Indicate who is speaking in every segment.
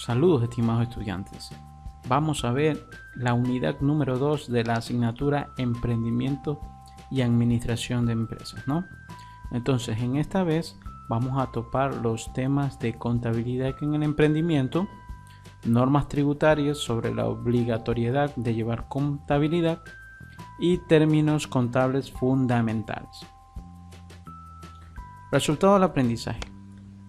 Speaker 1: Saludos, estimados estudiantes. Vamos a ver la unidad número 2 de la asignatura Emprendimiento y Administración de Empresas, ¿no? Entonces, en esta vez vamos a topar los temas de contabilidad en el emprendimiento, normas tributarias sobre la obligatoriedad de llevar contabilidad y términos contables fundamentales. Resultado del aprendizaje.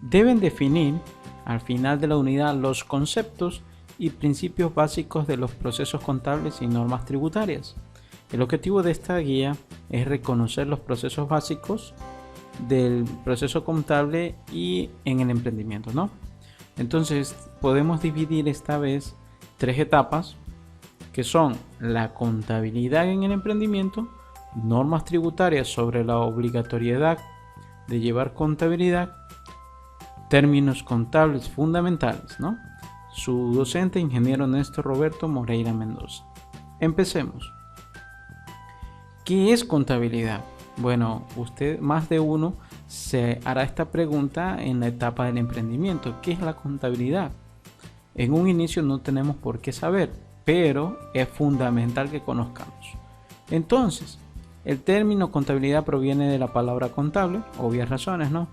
Speaker 1: Deben definir al final de la unidad los conceptos y principios básicos de los procesos contables y normas tributarias. El objetivo de esta guía es reconocer los procesos básicos del proceso contable y en el emprendimiento, ¿no? Entonces podemos dividir esta vez tres etapas que son la contabilidad en el emprendimiento, normas tributarias sobre la obligatoriedad de llevar contabilidad, términos contables fundamentales, ¿no? Su docente, ingeniero Néstor Roberto Moreira Mendoza. Empecemos. ¿Qué es contabilidad? Bueno, usted más de uno se hará esta pregunta en la etapa del emprendimiento. ¿Qué es la contabilidad? En un inicio no tenemos por qué saber, pero es fundamental que conozcamos. Entonces, el término contabilidad proviene de la palabra contable, obvias razones, ¿no?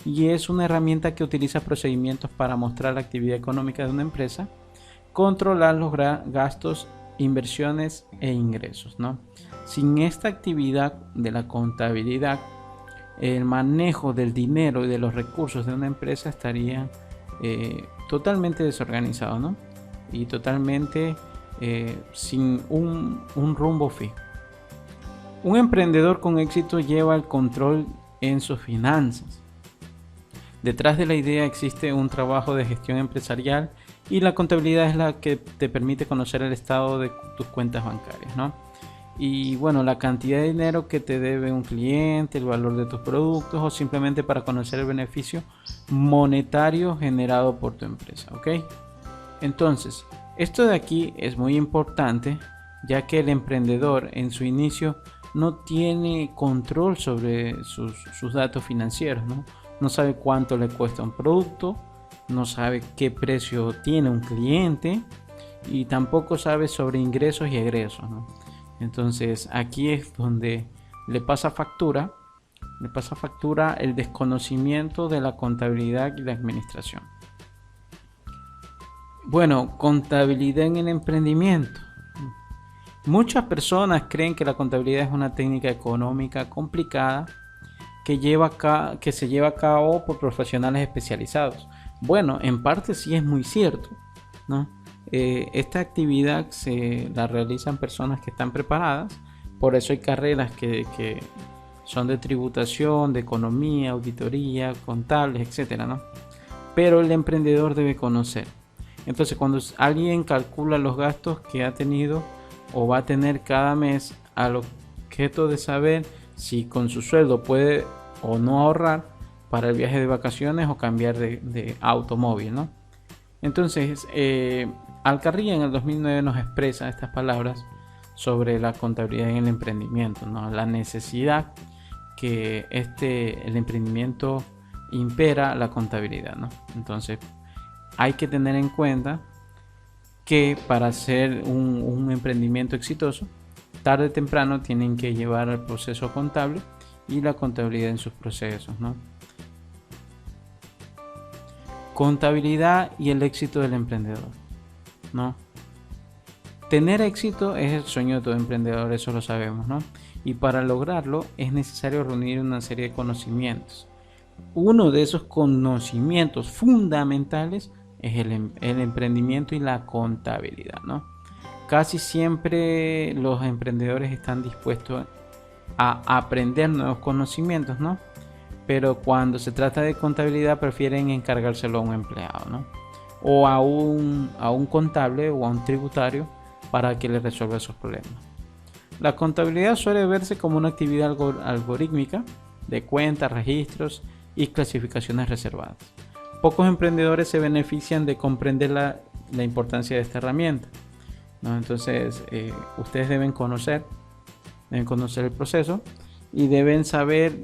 Speaker 1: Y es una herramienta que utiliza procedimientos para mostrar la actividad económica de una empresa, controlar los gastos, inversiones e ingresos, ¿no? Sin esta actividad de la contabilidad, el manejo del dinero y de los recursos de una empresa estaría totalmente desorganizado, ¿no? Y totalmente sin un rumbo fijo. Un emprendedor con éxito lleva el control en sus finanzas. Detrás de la idea existe un trabajo de gestión empresarial y la contabilidad es la que te permite conocer el estado de tus cuentas bancarias, ¿no? Y bueno, la cantidad de dinero que te debe un cliente, el valor de tus productos o simplemente para conocer el beneficio monetario generado por tu empresa, ¿ok? Entonces, esto de aquí es muy importante ya que el emprendedor en su inicio no tiene control sobre sus datos financieros, ¿no? No sabe cuánto le cuesta un producto, no sabe qué precio tiene un cliente y tampoco sabe sobre ingresos y egresos, ¿no? Entonces aquí es donde le pasa factura el desconocimiento de la contabilidad y la administración. Bueno, contabilidad en el emprendimiento. Muchas personas creen que la contabilidad es una técnica económica complicada que se lleva a cabo por profesionales especializados. Bueno, en parte sí es muy cierto, ¿no? Esta actividad se la realizan personas que están preparadas, por eso hay carreras que son de tributación, de economía, auditoría, contables, etcétera, ¿no? Pero el emprendedor debe conocer. Entonces, cuando alguien calcula los gastos que ha tenido o va a tener cada mes, al objeto de saber si con su sueldo puede o no ahorrar para el viaje de vacaciones o cambiar de automóvil, ¿no? Entonces, Alcarria en el 2009 nos expresa estas palabras sobre la contabilidad en el emprendimiento, ¿no? La necesidad que el emprendimiento impera la contabilidad, ¿no? Entonces, hay que tener en cuenta que para hacer un emprendimiento exitoso, tarde o temprano tienen que llevar el proceso contable y la contabilidad en sus procesos, ¿no? Contabilidad y el éxito del emprendedor, ¿no? Tener éxito es el sueño de todo emprendedor, eso lo sabemos, ¿no? Y para lograrlo es necesario reunir una serie de conocimientos. Uno de esos conocimientos fundamentales es el emprendimiento y la contabilidad, ¿no? Casi siempre los emprendedores están dispuestos a aprender nuevos conocimientos, ¿no? Pero cuando se trata de contabilidad prefieren encargárselo a un empleado, ¿no? O a un contable o a un tributario para que le resuelva esos problemas. La contabilidad suele verse como una actividad algorítmica de cuentas, registros y clasificaciones reservadas. Pocos emprendedores se benefician de comprender la importancia de esta herramienta, ¿no? Entonces, ustedes deben conocer el proceso y deben saber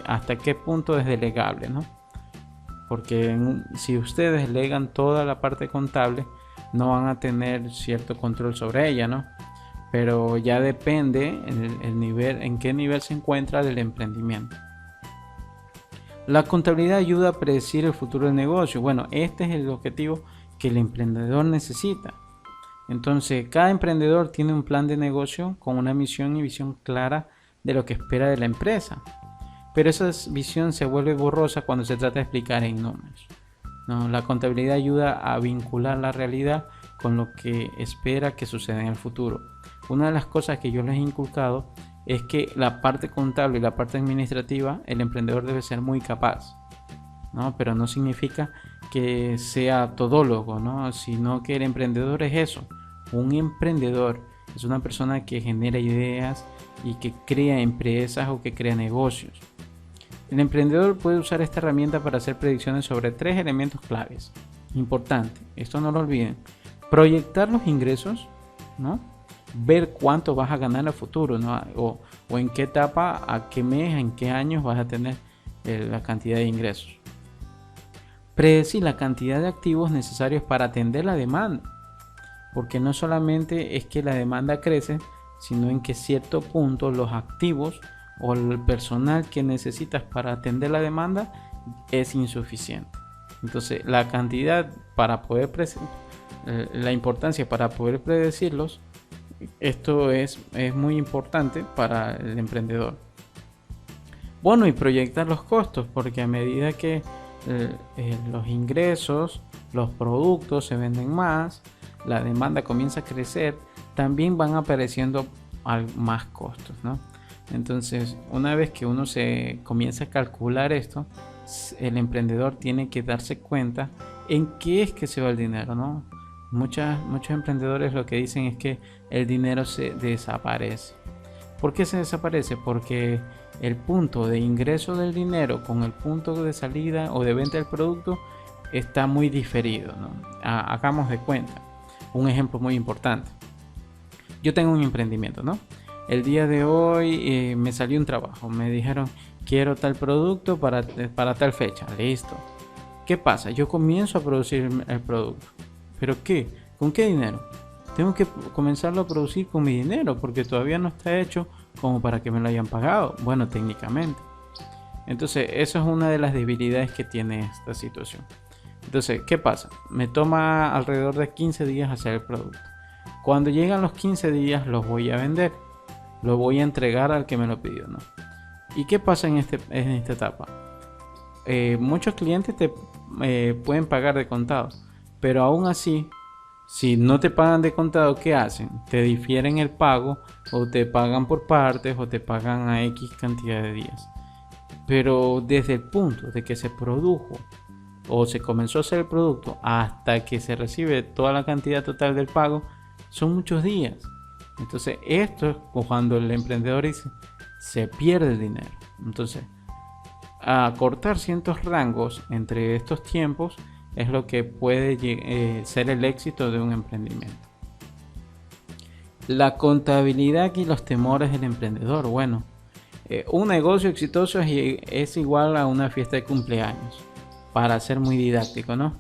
Speaker 1: hasta qué punto es delegable, ¿no? porque si ustedes delegan toda la parte contable, no van a tener cierto control sobre ella, ¿no? Pero ya depende el nivel, en qué nivel se encuentra el emprendimiento. La contabilidad ayuda a predecir el futuro del negocio. Bueno, este es el objetivo que el emprendedor necesita. Entonces, cada emprendedor tiene un plan de negocio con una misión y visión clara de lo que espera de la empresa. Pero esa visión se vuelve borrosa cuando se trata de explicar en números, ¿no? La contabilidad ayuda a vincular la realidad con lo que espera que suceda en el futuro. Una de las cosas que yo les he inculcado es que la parte contable y la parte administrativa, el emprendedor debe ser muy capaz, ¿no? Pero no significa que sea todólogo, ¿no? Sino que el emprendedor es eso. Un emprendedor es una persona que genera ideas y que crea empresas o que crea negocios. El emprendedor puede usar esta herramienta para hacer predicciones sobre 3 elementos claves. Importante, esto no lo olviden. Proyectar los ingresos, ¿no? Ver cuánto vas a ganar en el futuro, ¿no? O en qué etapa, a qué mes, en qué años vas a tener la cantidad de ingresos. Predecir la cantidad de activos necesarios para atender la demanda, porque no solamente es que la demanda crece, sino en que cierto punto los activos o el personal que necesitas para atender la demanda es insuficiente. Entonces la cantidad para poder la importancia para poder predecirlos, esto es muy importante para el emprendedor. Bueno, y proyectar los costos, porque a medida que los ingresos, los productos se venden más, la demanda comienza a crecer, también van apareciendo más costos, ¿no? Entonces, una vez que uno se comienza a calcular esto, el emprendedor tiene que darse cuenta en qué es que se va el dinero, ¿no? Muchos emprendedores lo que dicen es que el dinero se desaparece. ¿Por qué se desaparece? Porque el punto de ingreso del dinero con el punto de salida o de venta del producto está muy diferido, ¿no? Hagamos de cuenta. Un ejemplo muy importante. Yo tengo un emprendimiento, ¿no? El día de hoy me salió un trabajo. Me dijeron, quiero tal producto para tal fecha. Listo. ¿Qué pasa? Yo comienzo a producir el producto. ¿Pero qué? ¿Con qué dinero? Tengo que comenzarlo a producir con mi dinero porque todavía no está hecho como para que me lo hayan pagado. Bueno, técnicamente. Entonces, eso es una de las debilidades que tiene esta situación. Entonces, ¿qué pasa? Me toma alrededor de 15 días hacer el producto. Cuando llegan los 15 días, los voy a vender. Lo voy a entregar al que me lo pidió, ¿no? ¿Y qué pasa en esta etapa? Muchos clientes te pueden pagar de contado, pero aún así, si no te pagan de contado, ¿qué hacen? Te difieren el pago o te pagan por partes o te pagan a X cantidad de días. Pero desde el punto de que se produjo o se comenzó a hacer el producto hasta que se recibe toda la cantidad total del pago, son muchos días. Entonces esto es cuando el emprendedor dice, se pierde el dinero. Entonces, acortar ciertos rangos entre estos tiempos es lo que puede ser el éxito de un emprendimiento. La contabilidad y los temores del emprendedor. Bueno, un negocio exitoso es igual a una fiesta de cumpleaños, para ser muy didáctico, ¿no?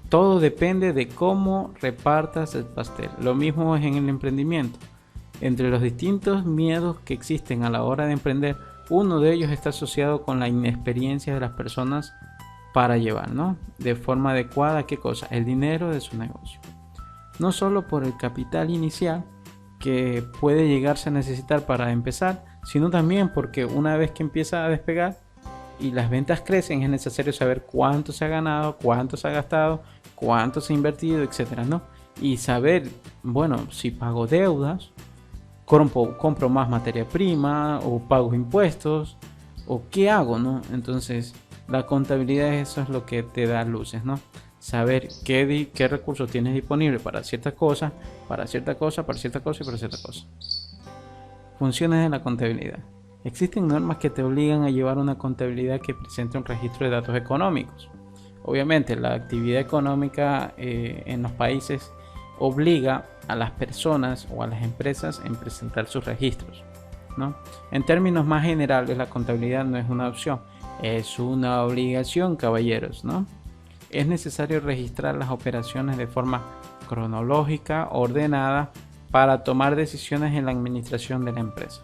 Speaker 1: Todo depende de cómo repartas el pastel. Lo mismo es en el emprendimiento. Entre los distintos miedos que existen a la hora de emprender, uno de ellos está asociado con la inexperiencia de las personas para llevar, ¿no? De forma adecuada, ¿qué cosa? El dinero de su negocio. No solo por el capital inicial que puede llegarse a necesitar para empezar, sino también porque una vez que empieza a despegar y las ventas crecen, es necesario saber cuánto se ha ganado, cuánto se ha gastado, cuánto se ha invertido, etcétera, ¿no? Y saber, bueno, si pago deudas, compro más materia prima o pago impuestos o qué hago, ¿no? Entonces la contabilidad, eso es lo que te da luces, ¿no? Saber qué recursos tienes disponible para ciertas cosas, para cierta cosa, para cierta cosa y para cierta cosa. Funciones de la contabilidad. Existen normas que te obligan a llevar una contabilidad que presente un registro de datos económicos. Obviamente la actividad económica en los países obliga a las personas o a las empresas en presentar sus registros, ¿no? En términos más generales, la contabilidad no es una opción, Es una obligación, caballeros, ¿no? Es necesario registrar las operaciones de forma cronológica, ordenada, para tomar decisiones en la administración de la empresa.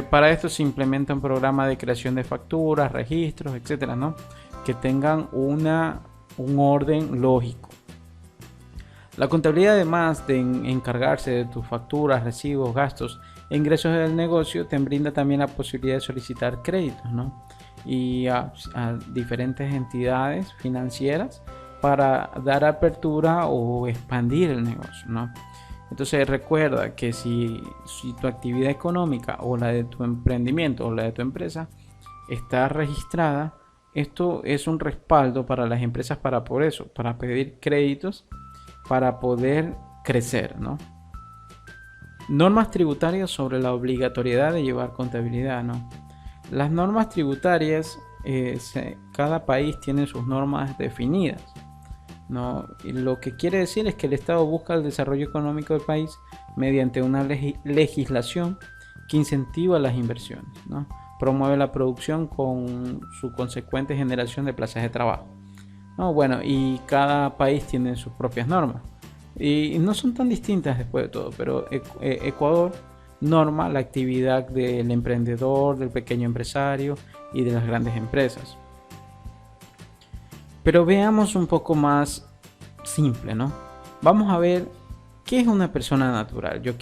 Speaker 1: Para esto se implementa un programa de creación de facturas, registros, etcétera, ¿no? Que tengan un orden lógico. La contabilidad, además de encargarse de tus facturas, recibos, gastos e ingresos del negocio, te brinda también la posibilidad de solicitar créditos, ¿no? Y a diferentes entidades financieras para dar apertura o expandir el negocio, ¿no? Entonces recuerda que si tu actividad económica o la de tu emprendimiento o la de tu empresa está registrada, esto es un respaldo para las empresas para pedir créditos para poder crecer, ¿no? Normas tributarias sobre la obligatoriedad de llevar contabilidad, ¿no? Las normas tributarias, cada país tiene sus normas definidas, ¿no? Y lo que quiere decir es que el Estado busca el desarrollo económico del país mediante una legislación que incentiva las inversiones, ¿no? Promueve la producción con su consecuente generación de plazas de trabajo, ¿no? Bueno, y cada país tiene sus propias normas y no son tan distintas después de todo, pero Ecuador norma la actividad del emprendedor, del pequeño empresario y de las grandes empresas. Pero veamos un poco más simple, ¿no? Vamos a ver qué es una persona natural. Yo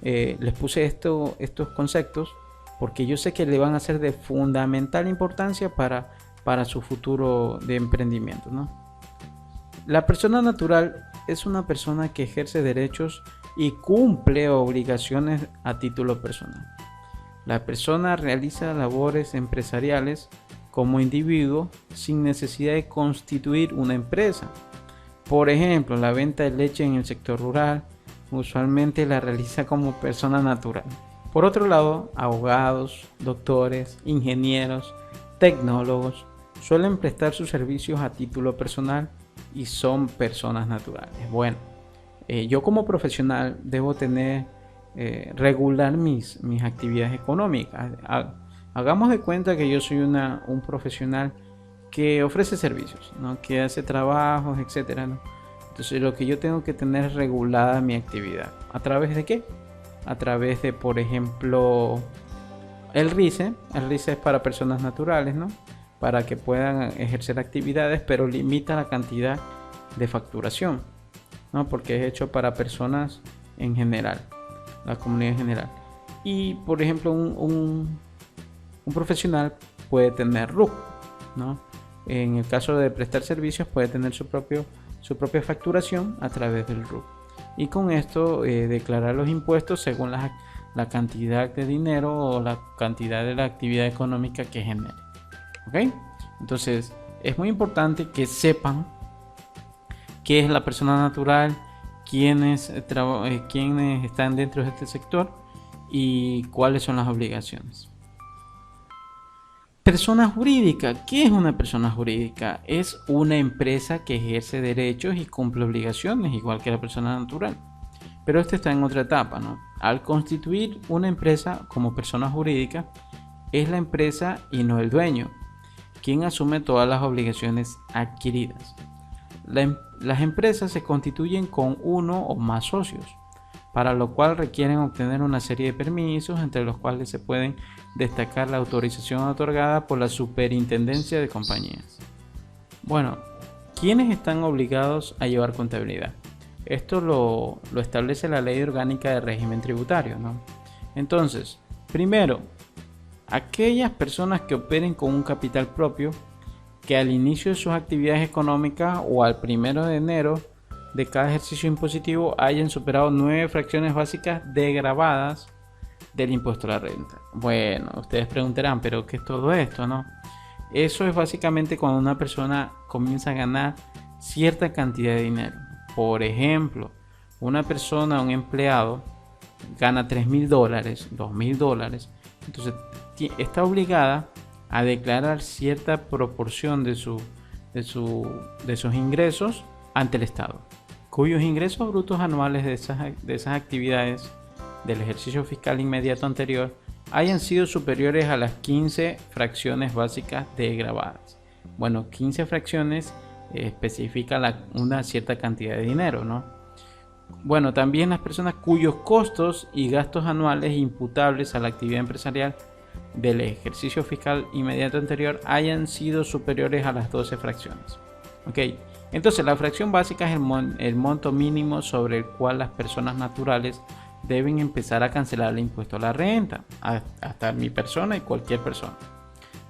Speaker 1: les puse estos conceptos porque yo sé que le van a ser de fundamental importancia para su futuro de emprendimiento, ¿no? La persona natural es una persona que ejerce derechos y cumple obligaciones a título personal. La persona realiza labores empresariales como individuo sin necesidad de constituir una empresa. Por ejemplo, la venta de leche en el sector rural usualmente la realiza como persona natural. Por otro lado, abogados, doctores, ingenieros, tecnólogos suelen prestar sus servicios a título personal y son personas naturales. Bueno, yo como profesional debo regular mis actividades económicas. Hagamos de cuenta que yo soy un profesional que ofrece servicios, ¿no? Que hace trabajos, etcétera, ¿no? Entonces lo que yo tengo que tener es regulada mi actividad. ¿A través de qué? A través de, por ejemplo, el RICE. El RICE es para personas naturales, ¿no? Para que puedan ejercer actividades, pero limita la cantidad de facturación, ¿no? Porque es hecho para personas en general, la comunidad en general. Y, por ejemplo, un profesional puede tener RUC, ¿no? En el caso de prestar servicios puede tener su propia facturación a través del RUC. Y con esto declarar los impuestos según la cantidad de dinero o la cantidad de la actividad económica que genere. ¿Ok? Entonces es muy importante que sepan qué es la persona natural, quiénes están dentro de este sector y cuáles son las obligaciones. Persona jurídica. ¿Qué es una persona jurídica? Es una empresa que ejerce derechos y cumple obligaciones, igual que la persona natural. Pero esto está en otra etapa, ¿no? Al constituir una empresa como persona jurídica, es la empresa y no el dueño quien asume todas las obligaciones adquiridas. Las empresas se constituyen con uno o más socios, para lo cual requieren obtener una serie de permisos, entre los cuales se pueden destacar la autorización otorgada por la Superintendencia de Compañías. Bueno, ¿quiénes están obligados a llevar contabilidad? Esto lo establece la Ley Orgánica de Régimen Tributario, ¿no? Entonces, primero, aquellas personas que operen con un capital propio, que al inicio de sus actividades económicas o al 1 de enero de cada ejercicio impositivo hayan superado 9 fracciones básicas degravadas del impuesto a la renta. Bueno, ustedes preguntarán, ¿pero qué es todo esto, no? Eso es básicamente cuando una persona comienza a ganar cierta cantidad de dinero. Por ejemplo, una persona, un empleado, gana $3,000, $2,000, entonces está obligada a declarar cierta proporción de sus ingresos ante el Estado, cuyos ingresos brutos anuales de esas actividades del ejercicio fiscal inmediato anterior hayan sido superiores a las 15 fracciones básicas desgravadas. Bueno, 15 fracciones especifica una cierta cantidad de dinero, ¿no? Bueno, también las personas cuyos costos y gastos anuales imputables a la actividad empresarial del ejercicio fiscal inmediato anterior hayan sido superiores a las 12 fracciones. Ok, entonces la fracción básica es el monto mínimo sobre el cual las personas naturales deben empezar a cancelar el impuesto a la renta, hasta mi persona y cualquier persona.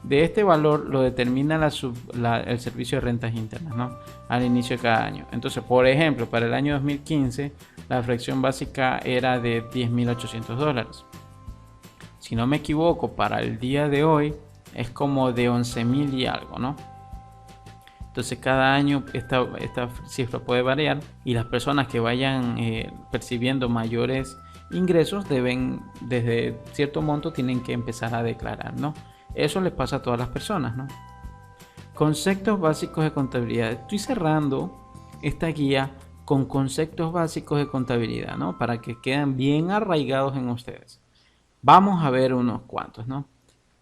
Speaker 1: De este valor lo determina el servicio de rentas internas, ¿no? Al inicio de cada año. Entonces, por ejemplo, para el año 2015, la fracción básica era de $10.800. Si no me equivoco, para el día de hoy es como de 11.000 y algo, ¿no? Entonces, cada año esta cifra puede variar y las personas que vayan percibiendo mayores ingresos deben, desde cierto monto, tienen que empezar a declarar, ¿no? Eso les pasa a todas las personas, ¿no? Conceptos básicos de contabilidad. Estoy cerrando esta guía con conceptos básicos de contabilidad, ¿no? Para que queden bien arraigados en ustedes. Vamos a ver unos cuantos, ¿no?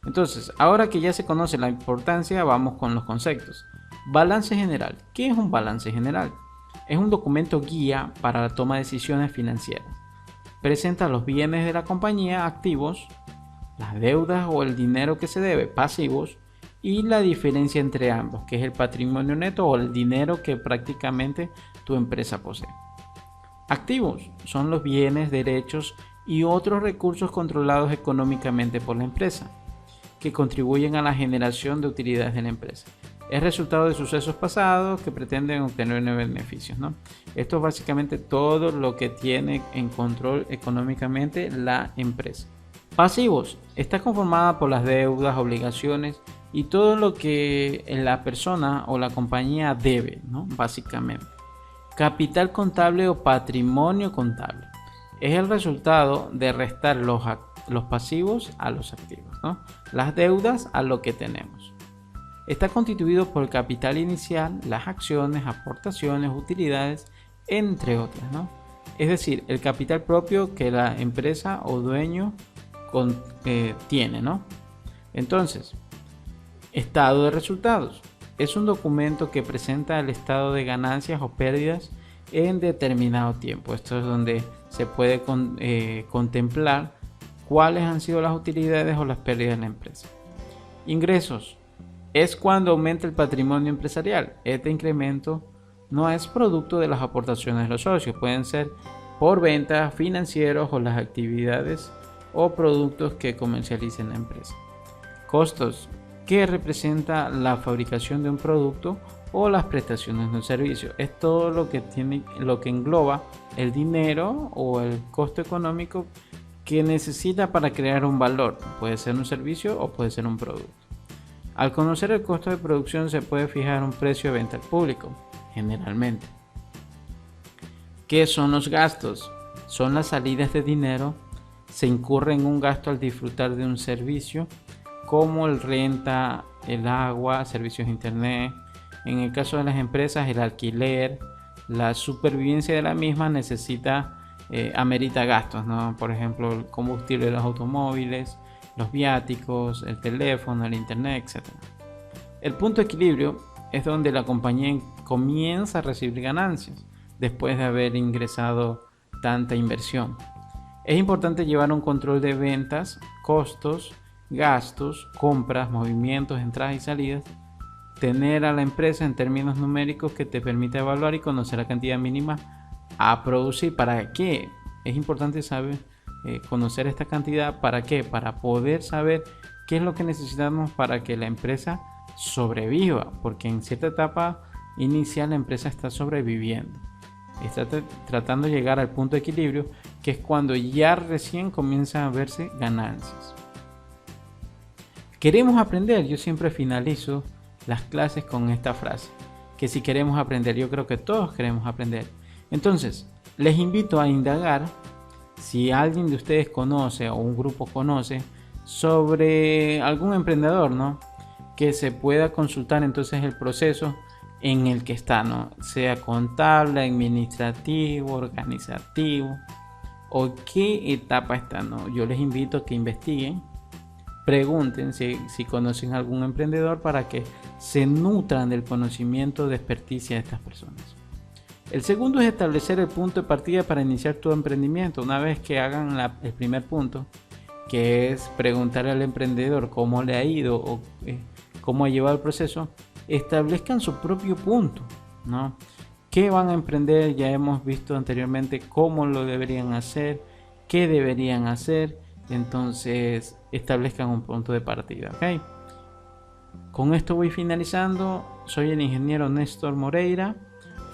Speaker 1: Entonces, ahora que ya se conoce la importancia, vamos con los conceptos. Balance general. ¿Qué es un balance general? Es un documento guía para la toma de decisiones financieras. Presenta los bienes de la compañía, activos, las deudas o el dinero que se debe, pasivos, y la diferencia entre ambos, que es el patrimonio neto o el dinero que prácticamente tu empresa posee. Activos son los bienes, derechos y otros recursos controlados económicamente por la empresa, que contribuyen a la generación de utilidades de la empresa. Es resultado de sucesos pasados que pretenden obtener beneficios, ¿no? Esto es básicamente todo lo que tiene en control económicamente la empresa. Pasivos. Está conformada por las deudas, obligaciones y todo lo que la persona o la compañía debe, ¿no? Básicamente. Capital contable o patrimonio contable. Es el resultado de restar los pasivos a los activos, ¿no? Las deudas a lo que tenemos. Está constituido por el capital inicial, las acciones, aportaciones, utilidades, entre otras, ¿no? Es decir, el capital propio que la empresa o dueño tiene, ¿no? Entonces, estado de resultados. Es un documento que presenta el estado de ganancias o pérdidas en determinado tiempo. Esto es donde se puede contemplar cuáles han sido las utilidades o las pérdidas de la empresa. Ingresos. Es cuando aumenta el patrimonio empresarial. Este incremento no es producto de las aportaciones de los socios. Pueden ser por ventas, financieros o las actividades o productos que comercialicen la empresa. Costos, que representa la fabricación de un producto o las prestaciones de un servicio. Es todo lo que engloba el dinero o el costo económico que necesita para crear un valor. Puede ser un servicio o puede ser un producto. Al conocer el costo de producción se puede fijar un precio de venta al público, generalmente. ¿Qué son los gastos? Son las salidas de dinero. Se incurre en un gasto al disfrutar de un servicio como el renta, el agua, servicios de internet. En el caso de las empresas, el alquiler, la supervivencia de la misma amerita gastos, ¿no? Por ejemplo, el combustible de los automóviles, los viáticos, el teléfono, el internet, etc. El punto de equilibrio es donde la compañía comienza a recibir ganancias después de haber ingresado tanta inversión. Es importante llevar un control de ventas, costos, gastos, compras, movimientos, entradas y salidas. Tener a la empresa en términos numéricos que te permita evaluar y conocer la cantidad mínima a producir. ¿Para qué? Es importante saber conocer esta cantidad. ¿Para qué? Para poder saber qué es lo que necesitamos para que la empresa sobreviva. Porque en cierta etapa inicial la empresa está sobreviviendo. Está tratando de llegar al punto de equilibrio, que es cuando ya recién comienza a verse ganancias. Queremos aprender. Yo siempre finalizo las clases con esta frase, que si queremos aprender, yo creo que todos queremos aprender. Entonces, les invito a indagar si alguien de ustedes conoce o un grupo conoce sobre algún emprendedor, ¿no? Que se pueda consultar entonces el proceso en el que está, ¿no? Sea contable, administrativo, organizativo o qué etapa está, ¿no? Yo les invito a que investiguen pregunten si conocen a algún emprendedor para que se nutran del conocimiento de experticia de estas personas. El segundo es establecer el punto de partida para iniciar tu emprendimiento. Una vez que hagan el primer punto, que es preguntarle al emprendedor cómo le ha ido o cómo ha llevado el proceso, establezcan su propio punto, ¿no? ¿Qué van a emprender? Ya hemos visto anteriormente cómo lo deberían hacer, qué deberían hacer. Entonces establezcan un punto de partida, ¿ok? Con esto voy finalizando. Soy el ingeniero Néstor Moreira.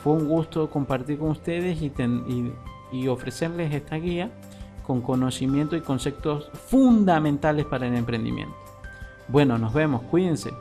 Speaker 1: Fue un gusto compartir con ustedes y ofrecerles esta guía con conocimiento y conceptos fundamentales para el emprendimiento. Bueno, nos vemos, cuídense.